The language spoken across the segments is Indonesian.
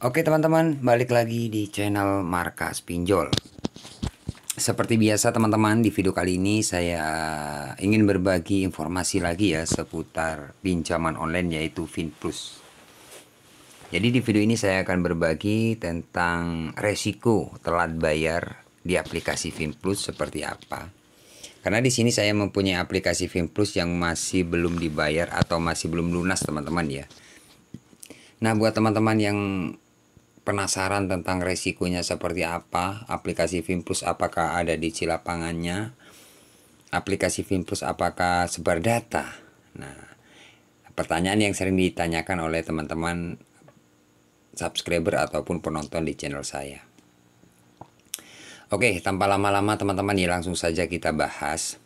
Oke teman-teman, balik lagi di channel Markas Pinjol. Seperti biasa teman-teman, di video kali ini saya ingin berbagi informasi lagi ya seputar pinjaman online yaitu FinPlus. Jadi di video ini saya akan berbagi tentang resiko telat bayar di aplikasi FinPlus seperti apa. Karena di sini saya mempunyai aplikasi FinPlus yang masih belum dibayar atau masih belum lunas teman-teman ya. Nah, buat teman-teman yang penasaran tentang resikonya seperti apa, aplikasi FinPlus apakah ada di lapangannya, aplikasi FinPlus apakah sebar data. Nah, pertanyaan yang sering ditanyakan oleh teman-teman subscriber ataupun penonton di channel saya. Oke, tanpa lama-lama teman-teman ya langsung saja kita bahas.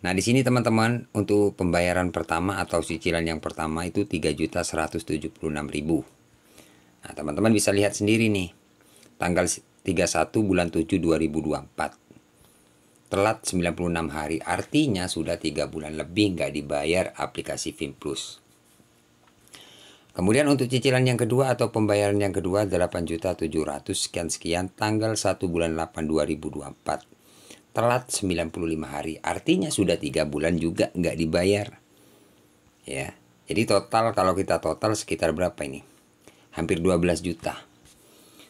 Nah, di sini teman-teman untuk pembayaran pertama atau cicilan yang pertama itu 3.176.000. Nah, teman-teman bisa lihat sendiri nih. Tanggal 31 bulan 7 2024. Telat 96 hari. Artinya sudah 3 bulan lebih nggak dibayar aplikasi FinPlus. Kemudian untuk cicilan yang kedua atau pembayaran yang kedua 8.700 sekian tanggal 1 bulan 8 2024. Telat 95 hari. Artinya sudah 3 bulan juga nggak dibayar. Ya. Jadi total kalau kita total sekitar berapa ini? Hampir 12 juta.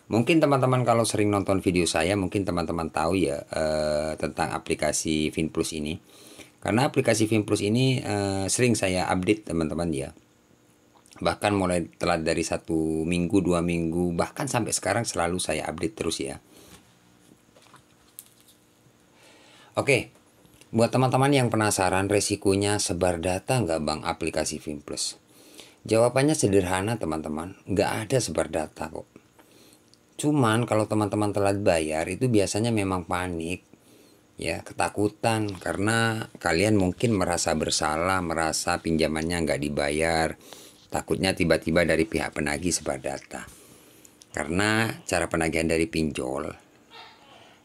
Mungkin teman-teman kalau sering nonton video saya, mungkin teman-teman tahu ya tentang aplikasi FinPlus ini. Karena aplikasi FinPlus ini sering saya update teman-teman ya. Bahkan mulai telat dari 1 minggu, 2 minggu, bahkan sampai sekarang selalu saya update terus ya. Oke, buat teman-teman yang penasaran resikonya sebar data nggak bang aplikasi FinPlus? Jawabannya sederhana teman-teman, nggak ada sebar data kok. Cuman kalau teman-teman telat bayar itu biasanya memang panik, ya ketakutan karena kalian mungkin merasa bersalah, merasa pinjamannya nggak dibayar, takutnya tiba-tiba dari pihak penagih sebar data. Karena cara penagihan dari pinjol,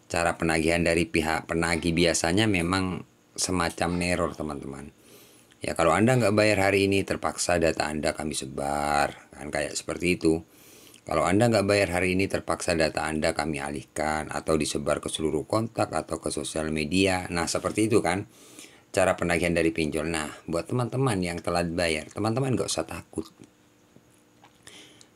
cara penagihan dari pihak penagih biasanya memang semacam neror teman-teman. Ya kalau Anda nggak bayar hari ini terpaksa data Anda kami sebar, kan kayak seperti itu. Kalau Anda nggak bayar hari ini terpaksa data Anda kami alihkan atau disebar ke seluruh kontak atau ke sosial media. Nah seperti itu kan cara penagihan dari pinjol. Nah buat teman-teman yang telat bayar, teman-teman nggak usah takut.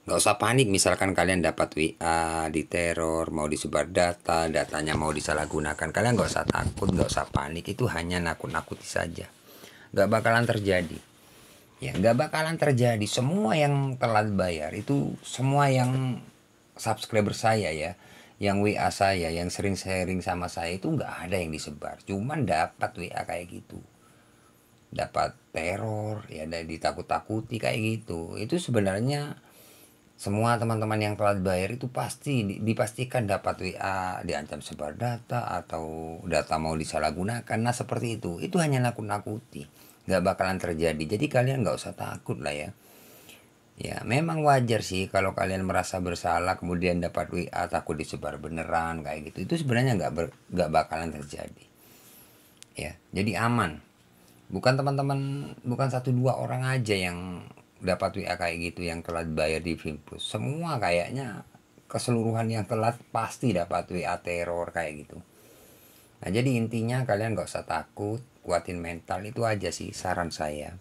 Nggak usah panik misalkan kalian dapat WA, diteror, mau disebar data, datanya mau disalahgunakan. Kalian nggak usah takut, nggak usah panik, itu hanya nakut-nakuti saja. Gak bakalan terjadi ya, gak bakalan terjadi. Semua yang telat bayar itu semua yang subscriber saya ya, yang WA saya, yang sering sharing sama saya itu gak ada yang disebar, cuman dapat WA kayak gitu, dapat teror ya, ditakut-takuti kayak gitu. Itu sebenarnya semua teman-teman yang telat bayar itu pasti dipastikan dapat WA diancam sebar data atau data mau disalahgunakan. Nah seperti itu hanya nakut-nakuti, nggak bakalan terjadi. Jadi kalian nggak usah takut lah ya. Ya memang wajar sih kalau kalian merasa bersalah kemudian dapat WA takut disebar beneran kayak gitu. Itu sebenarnya nggak bakalan terjadi. Ya jadi aman. Bukan teman-teman, bukan 1-2 orang aja yang dapat WA kayak gitu yang telat bayar di FinPlus. Semua kayaknya keseluruhan yang telat pasti dapat WA teror kayak gitu. Nah jadi intinya kalian gak usah takut, kuatin mental, itu aja sih saran saya.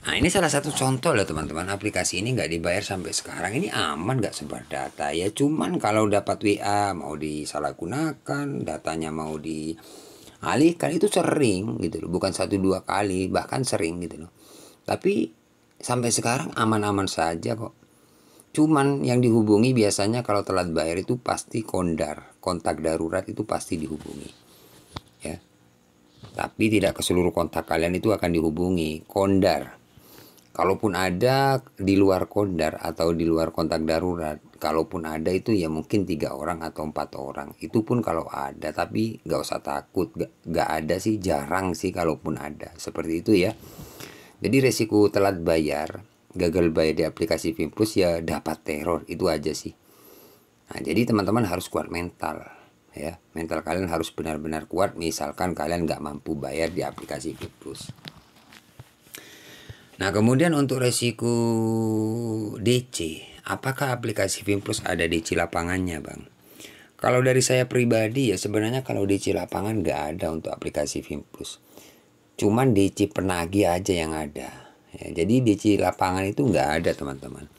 Nah ini salah satu contoh lah teman-teman, aplikasi ini gak dibayar sampai sekarang. Ini aman gak sebar data ya. Cuman kalau dapat WA mau disalahgunakan, datanya mau dialihkan itu sering gitu loh. Bukan 1-2 kali, bahkan sering gitu loh. Tapi sampai sekarang aman-aman saja kok. Cuman yang dihubungi biasanya kalau telat bayar itu pasti kontak darurat itu pasti dihubungi. Ya. Tapi tidak ke seluruh kontak kalian itu akan dihubungi, kondar. Kalaupun ada di luar kondar atau di luar kontak darurat, kalaupun ada itu ya mungkin 3 orang atau 4 orang. Itu pun kalau ada, tapi gak usah takut, gak ada sih, jarang sih kalaupun ada. Seperti itu ya. Jadi resiko telat bayar, gagal bayar di aplikasi FinPlus ya dapat teror, itu aja sih. Nah, jadi teman-teman harus kuat mental ya. Mental kalian harus benar-benar kuat misalkan kalian nggak mampu bayar di aplikasi FinPlus. Nah, kemudian untuk resiko DC, apakah aplikasi Finplus ada DC lapangannya, Bang? Kalau dari saya pribadi ya sebenarnya kalau DC lapangan nggak ada untuk aplikasi Finplus. Cuman DC penagih aja yang ada. Ya, jadi DC lapangan itu nggak ada, teman-teman.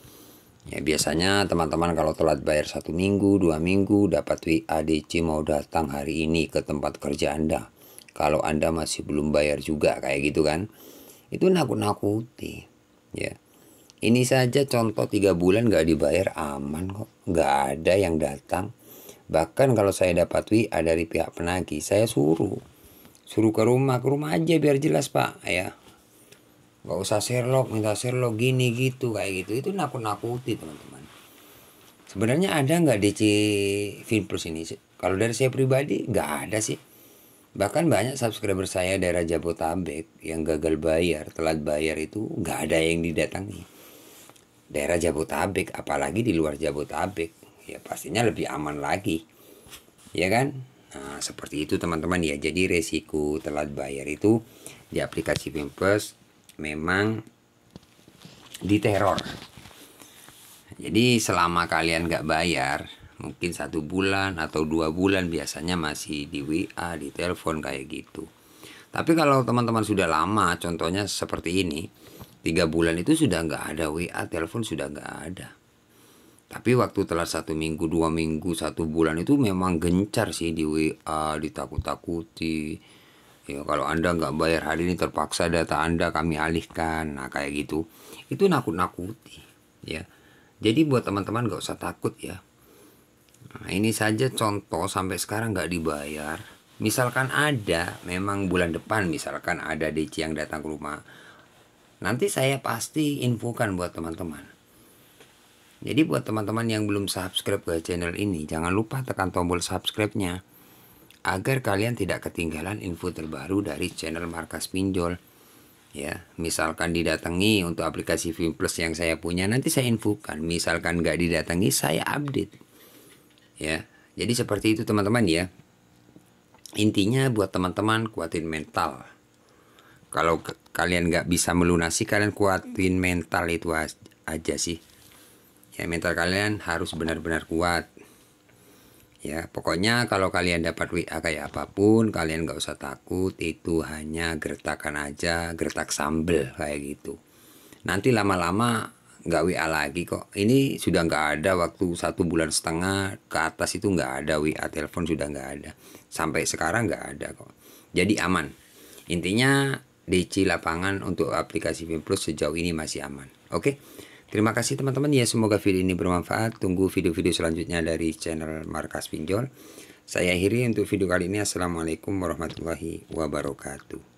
Ya biasanya teman-teman kalau telat bayar 1 minggu, 2 minggu dapat WA DC mau datang hari ini ke tempat kerja Anda. Kalau Anda masih belum bayar juga kayak gitu kan. Itu nakut-nakuti. Ya. Ini saja contoh 3 bulan gak dibayar aman kok. Gak ada yang datang. Bahkan kalau saya dapat WA dari pihak penagih, saya suruh ke rumah aja biar jelas Pak ya. Gak usah Sherlock, minta Sherlock gini gitu kayak gitu. Itu nakut-nakuti teman-teman. Sebenarnya ada nggak DC Finplus ini? Kalau dari saya pribadi nggak ada sih. Bahkan banyak subscriber saya daerah Jabotabek yang gagal bayar, telat bayar itu nggak ada yang didatangi. Daerah Jabotabek, apalagi di luar Jabotabek, ya pastinya lebih aman lagi, ya kan? Nah, seperti itu teman-teman ya. Jadi resiko telat bayar itu di aplikasi Finplus memang diteror. Jadi selama kalian nggak bayar, mungkin 1 bulan atau 2 bulan biasanya masih di WA, di telepon kayak gitu. Tapi kalau teman-teman sudah lama, contohnya seperti ini, 3 bulan itu sudah nggak ada WA, telepon sudah nggak ada. Tapi waktu telat 1 minggu, 2 minggu, 1 bulan itu memang gencar sih di WA, ditakut-takuti. Ya, kalau Anda nggak bayar hari ini terpaksa data Anda kami alihkan. Nah kayak gitu. Itu nakut-nakuti. Ya. Jadi buat teman-teman nggak usah takut ya. Nah, ini saja contoh sampai sekarang nggak dibayar. Misalkan ada, memang bulan depan misalkan ada DC yang datang ke rumah. Nanti saya pasti infokan buat teman-teman. Jadi buat teman-teman yang belum subscribe ke channel ini, jangan lupa tekan tombol subscribe-nya. Agar kalian tidak ketinggalan info terbaru dari channel Markas Pinjol. Ya, misalkan didatangi untuk aplikasi Finplus yang saya punya, nanti saya infokan. Misalkan nggak didatangi, saya update. Ya, jadi seperti itu teman-teman ya. Intinya buat teman-teman kuatin mental. Kalau kalian nggak bisa melunasi, kalian kuatin mental itu aja sih. Ya mental kalian harus benar-benar kuat. Ya pokoknya kalau kalian dapat WA kayak apapun, kalian nggak usah takut. Itu hanya gertakan aja, gertak sambel kayak gitu. Nanti lama-lama nggak WA lagi kok. Ini sudah nggak ada waktu 1,5 bulan ke atas itu nggak ada WA, telepon sudah nggak ada. Sampai sekarang nggak ada kok. Jadi aman. Intinya DC lapangan untuk aplikasi Finplus sejauh ini masih aman. Oke. Terima kasih teman-teman ya, semoga video ini bermanfaat. Tunggu video-video selanjutnya dari channel Markas Pinjol. Saya akhiri untuk video kali ini. Assalamualaikum warahmatullahi wabarakatuh.